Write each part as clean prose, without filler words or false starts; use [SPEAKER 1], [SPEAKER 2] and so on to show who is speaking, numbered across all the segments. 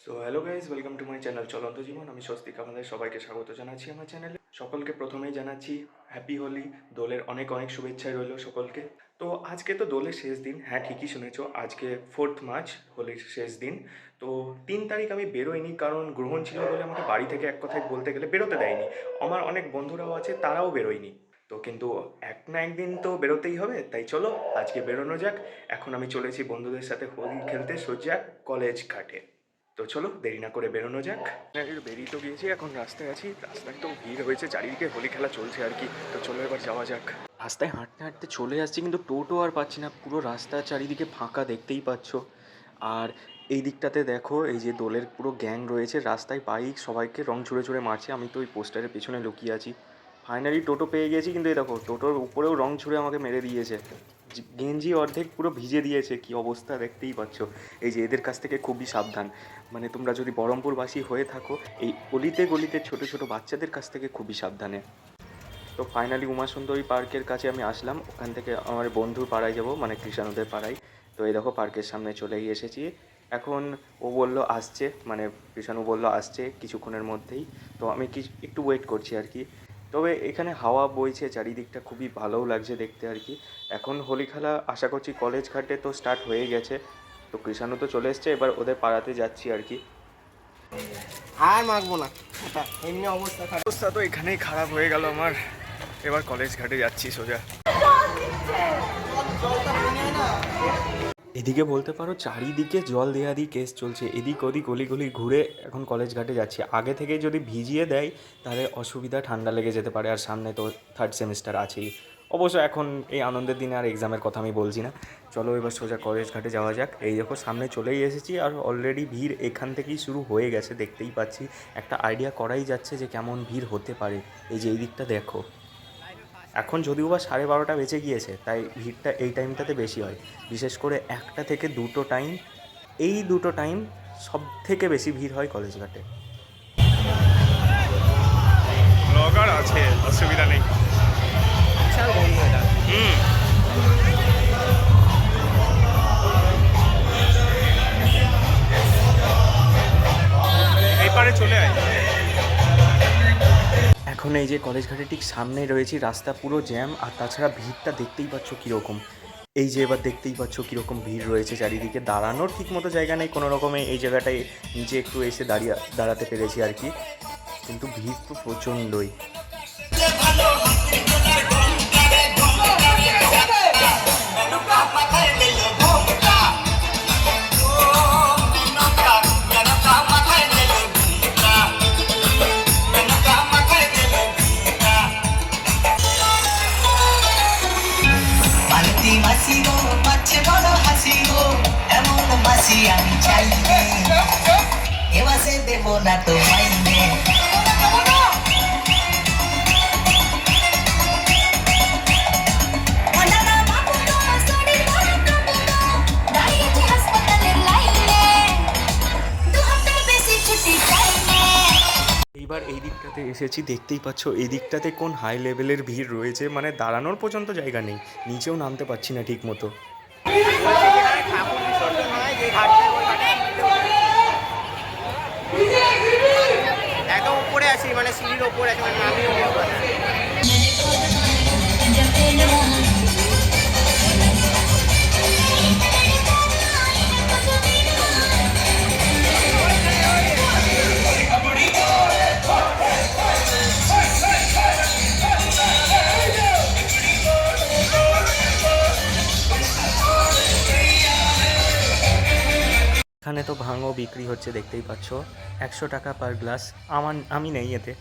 [SPEAKER 1] So hello guys, welcome to my channel চলন্ত জীবন। আমি স্বস্তিক, আপনাদের সবাইকে স্বাগত জানাচ্ছি আমার চ্যানেলে। সকলকে প্রথমেই জানাচ্ছি হ্যাপি হোলি। দোলের অনেক অনেক শুভেচ্ছাই রইল সকলকে। তো আজকে তো দোলের শেষ দিন, হ্যাঁ ঠিকই শুনেছো, আজকে 4th মার্চ, হোলির শেষ দিন। তো 3 তারিখ আমি বেরোইনি, কারণ গ্রহণ ছিল বলে আমাকে বাড়ি থেকে এক কথায় বলতে গেলে বেরোতে দেয়নি। আমার অনেক বন্ধুরাও আছে, তারাও বেরোয়নি। তো কিন্তু এক না একদিন তো বেরোতেই হবে, তাই চলো আজকে বেরোনো যাক। এখন আমি চলেছি বন্ধুদের সাথে হোলি খেলতে সোজা কলেজ ঘাটে। তো চলো দেরি না করে বেরোনো যাক। বেরিয়ে তো গিয়েছি, এখন রাস্তায় আছি। রাস্তায় তো ভিড় হয়েছে, চারিদিকে হোলি খেলা চলছে আর কি। তো চলো এবার যাওয়া যাক। রাস্তায় হাঁটতে হাঁটতে চলে আসছি, কিন্তু টোটো আর পাচ্ছি না। পুরো রাস্তা চারিদিকে ফাঁকা, দেখতেই পাচ্ছ। আর এই দিকটাতে দেখো, এই যে দোলের পুরো গ্যাং রয়েছে, রাস্তায় বাইক সবাইকে রং ছুঁড়ে ছুঁড়ে মারছে। আমি তো ওই পোস্টারের পেছনে লুকিয়ে আছি। ফাইনালি টোটো পেয়ে গেছি, কিন্তু এই দেখো টোটোর উপরেও রং ছুঁড়ে আমাকে মেরে দিয়েছে। গেঞ্জি অর্ধেক পুরো ভিজে দিয়েছে, কি অবস্থা দেখতেই পাচ্ছ। এই যে এদের কাছ থেকে খুবই সাবধান। মানে তোমরা যদি বহরমপুরবাসী হয়ে থাকো, এই অলিতে গলিতে ছোট ছোট বাচ্চাদের কাছ থেকে খুবই সাবধানে। তো ফাইনালি উমাসুন্দরী পার্কের কাছে আমি আসলাম। ওখান থেকে আমার বন্ধুর পাড়ায় যাব, মানে কৃষাণুদের পাড়ায়। তো এই দেখো পার্কের সামনে চলেই এসেছি। এখন ও বলল আসছে, মানে কৃষাণু বলল আসছে কিছুক্ষণের মধ্যেই। তো আমি একটু ওয়েট করছি আর কি। তবে এখানে হাওয়া বইছে চারিদিকটা, খুবই ভালোও লাগছে দেখতে আর কি। এখন হোলি খেলা আশা করছি কলেজ ঘাটে তো স্টার্ট হয়ে গেছে। তো কৃষাণু তো চলে এসছে, এবার ওদের পাড়াতে যাচ্ছি আর কি।
[SPEAKER 2] আর মাখবো না, এমনি
[SPEAKER 1] অবস্থা তো এখানেই খারাপ হয়ে গেল আমার। এবার কলেজ ঘাটে যাচ্ছি সোজা। এদিকে বলতে পারো চারিদিকে জল দেয়া দিয়ে কেস চলছে, এদিক ওদিক গলি গলি ঘুরে এখন কলেজ ঘাটে যাচ্ছি। আগে থেকে যদি ভিজিয়ে দেয় তাহলে অসুবিধা, ঠান্ডা লেগে যেতে পারে। আর সামনে তো 3rd সেমিস্টার আছেই। অবশ্য এখন এই আনন্দের দিনে আর এক্সামের কথা আমি বলছি না। চলো এবার সোজা কলেজ ঘাটে যাওয়া যাক। এই দেখো সামনে চলেই এসেছি, আর অলরেডি ভিড় এখান থেকেই শুরু হয়ে গেছে, দেখতেই পাচ্ছি। একটা আইডিয়া করাই যাচ্ছে যে কেমন ভিড় হতে পারে। এই যে এই দিকটা দেখো, এখন যদিও বা 12:30 বেজে গিয়েছে, তাই ভিড়টা এই টাইমটাতে বেশি হয়। বিশেষ করে 1টা থেকে 2টো টাইম, এই দুটো টাইম সব থেকে বেশি ভিড় হয় কলেজ ঘাটে। ব্লগার আছে, অসুবিধা নেই। এপারে চলে আয়। এখন এই যে কলেজ ঘাটের ঠিক সামনেই রয়েছি, রাস্তা পুরো জ্যাম। আর তাছাড়া ভিড়টা দেখতেই পাচ্ছ কীরকম। এই যে এবার দেখতেই পাচ্ছ কীরকম ভিড় রয়েছে চারিদিকে। দাঁড়ানোর ঠিক মতো জায়গা নেই কোনো রকমে। এই জায়গাটায় নিচে একটু এসে দাঁড়াতে পেরেছি আর কি। কিন্তু ভিড় তো প্রচণ্ডই।
[SPEAKER 3] আমি চাইলে এবাসে দেব না তো মাইনে।
[SPEAKER 1] এইবার এই দিকটাতে এসেছি, দেখতেই পাচ্ছ এই দিকটাতে কোন হাই লেভেলের ভিড় রয়েছে। মানে দাঁড়ানোর পর্যন্ত জায়গা নেই, নিচেও নামতে পারছি না ঠিক মতো।
[SPEAKER 2] একদম উপরে আছি, মানে সিঁড়ির ওপরে আছি, মানে নামিও
[SPEAKER 1] এখানে তো ভাঙও বিক্রি হচ্ছে, দেখতেই পাচ্ছ। 100 টাকা পার গ্লাস। আমি নেই এতে।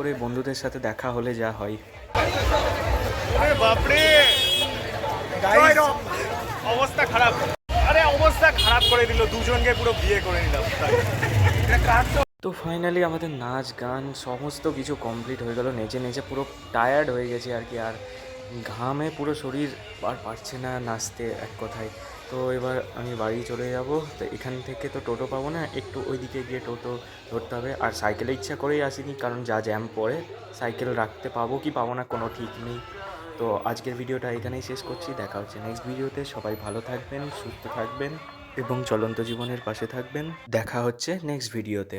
[SPEAKER 1] করে বন্ধুদের সাথে দেখা হলে যা হয়।
[SPEAKER 2] আরে বাপরে অবস্থা খারাপ, আরে অবস্থা খারাপ করে দিল, দুজনকে পুরো বিয়ে করে নিলাম।
[SPEAKER 1] তো ফাইনালি আমাদের নাচ গান সমস্ত কিছু কমপ্লিট হয়ে গেল, নেচে নেচে পুরো টায়ার্ড হয়ে গেছে আর কি, আর ঘামে পুরো শরীর আর পারছে না নাচতে এক কথায়। তো এবার আমি বাড়ি চলে যাব। তো এখান থেকে তো টোটো পাবো না, একটু ওইদিকে গিয়ে টোটো ধরতে হবে। আর সাইকেলে ইচ্ছা করেই আসিনি, কারণ যা জ্যাম পড়ে সাইকেল রাখতে পাবো কি পাবো না কোনো ঠিক নেই। তো আজকের ভিডিওটা এখানেই শেষ করছি, দেখা হচ্ছে নেক্সট ভিডিওতে। সবাই ভালো থাকবেন, সুস্থ থাকবেন এবং চলন্ত জীবনের পাশে থাকবেন। দেখা হচ্ছে নেক্সট ভিডিওতে।